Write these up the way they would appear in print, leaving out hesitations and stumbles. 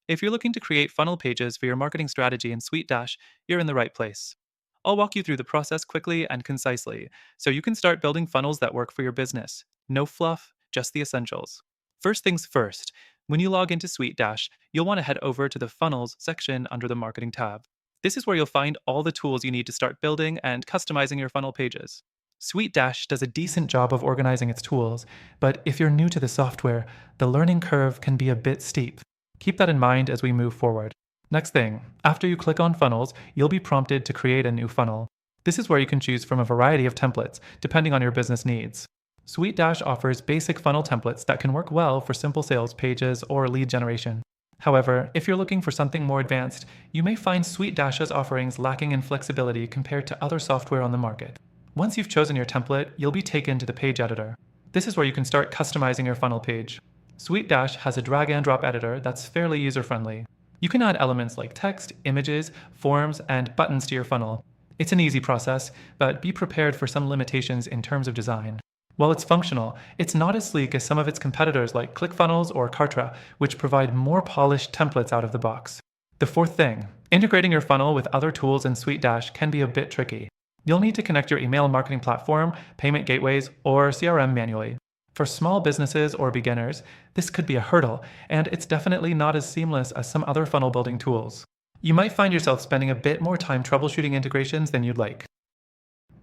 If you're looking to create funnel pages for your marketing strategy in SuiteDash, you're in the right place. I'll walk you through the process quickly and concisely so you can start building funnels that work for your business. No fluff, just the essentials. First things first, when you log into SuiteDash, you'll want to head over to the Funnels section under the Marketing tab. This is where you'll find all the tools you need to start building and customizing your funnel pages. SuiteDash does a decent job of organizing its tools, but if you're new to the software, the learning curve can be a bit steep. Keep that in mind as we move forward. Next thing, after you click on funnels, you'll be prompted to create a new funnel. This is where you can choose from a variety of templates, depending on your business needs. SuiteDash offers basic funnel templates that can work well for simple sales pages or lead generation. However, if you're looking for something more advanced, you may find SuiteDash's offerings lacking in flexibility compared to other software on the market. Once you've chosen your template, you'll be taken to the page editor. This is where you can start customizing your funnel page. SuiteDash has a drag and drop editor that's fairly user-friendly. You can add elements like text, images, forms, and buttons to your funnel. It's an easy process, but be prepared for some limitations in terms of design. While it's functional, it's not as sleek as some of its competitors like ClickFunnels or Kartra, which provide more polished templates out of the box. The fourth thing, integrating your funnel with other tools in SuiteDash can be a bit tricky. You'll need to connect your email marketing platform, payment gateways, or CRM manually. For small businesses or beginners, this could be a hurdle, and it's definitely not as seamless as some other funnel building tools. You might find yourself spending a bit more time troubleshooting integrations than you'd like.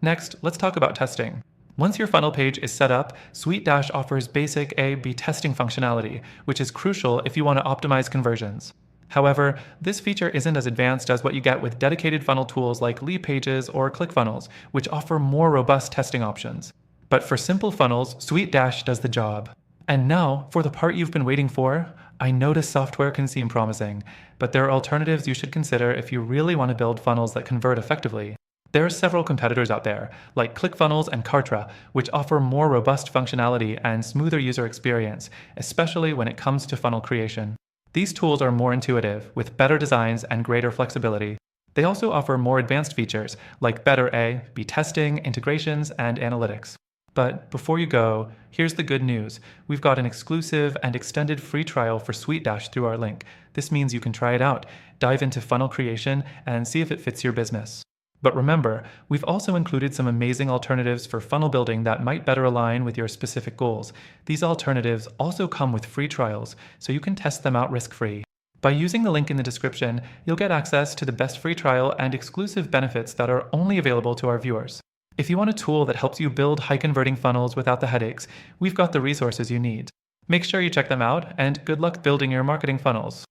Next, let's talk about testing. Once your funnel page is set up, SuiteDash offers basic A/B testing functionality, which is crucial if you want to optimize conversions. However, this feature isn't as advanced as what you get with dedicated funnel tools like Leadpages or ClickFunnels, which offer more robust testing options. But for simple funnels, SuiteDash does the job. And now, for the part you've been waiting for, I know this software can seem promising, but there are alternatives you should consider if you really want to build funnels that convert effectively. There are several competitors out there, like ClickFunnels and Kartra, which offer more robust functionality and smoother user experience, especially when it comes to funnel creation. These tools are more intuitive, with better designs and greater flexibility. They also offer more advanced features, like better A/B testing, integrations, and analytics. But before you go, here's the good news. We've got an exclusive and extended free trial for SuiteDash through our link. This means you can try it out, dive into funnel creation, and see if it fits your business. But remember, we've also included some amazing alternatives for funnel building that might better align with your specific goals. These alternatives also come with free trials, so you can test them out risk-free. By using the link in the description, you'll get access to the best free trial and exclusive benefits that are only available to our viewers. If you want a tool that helps you build high-converting funnels without the headaches, we've got the resources you need. Make sure you check them out, and good luck building your marketing funnels.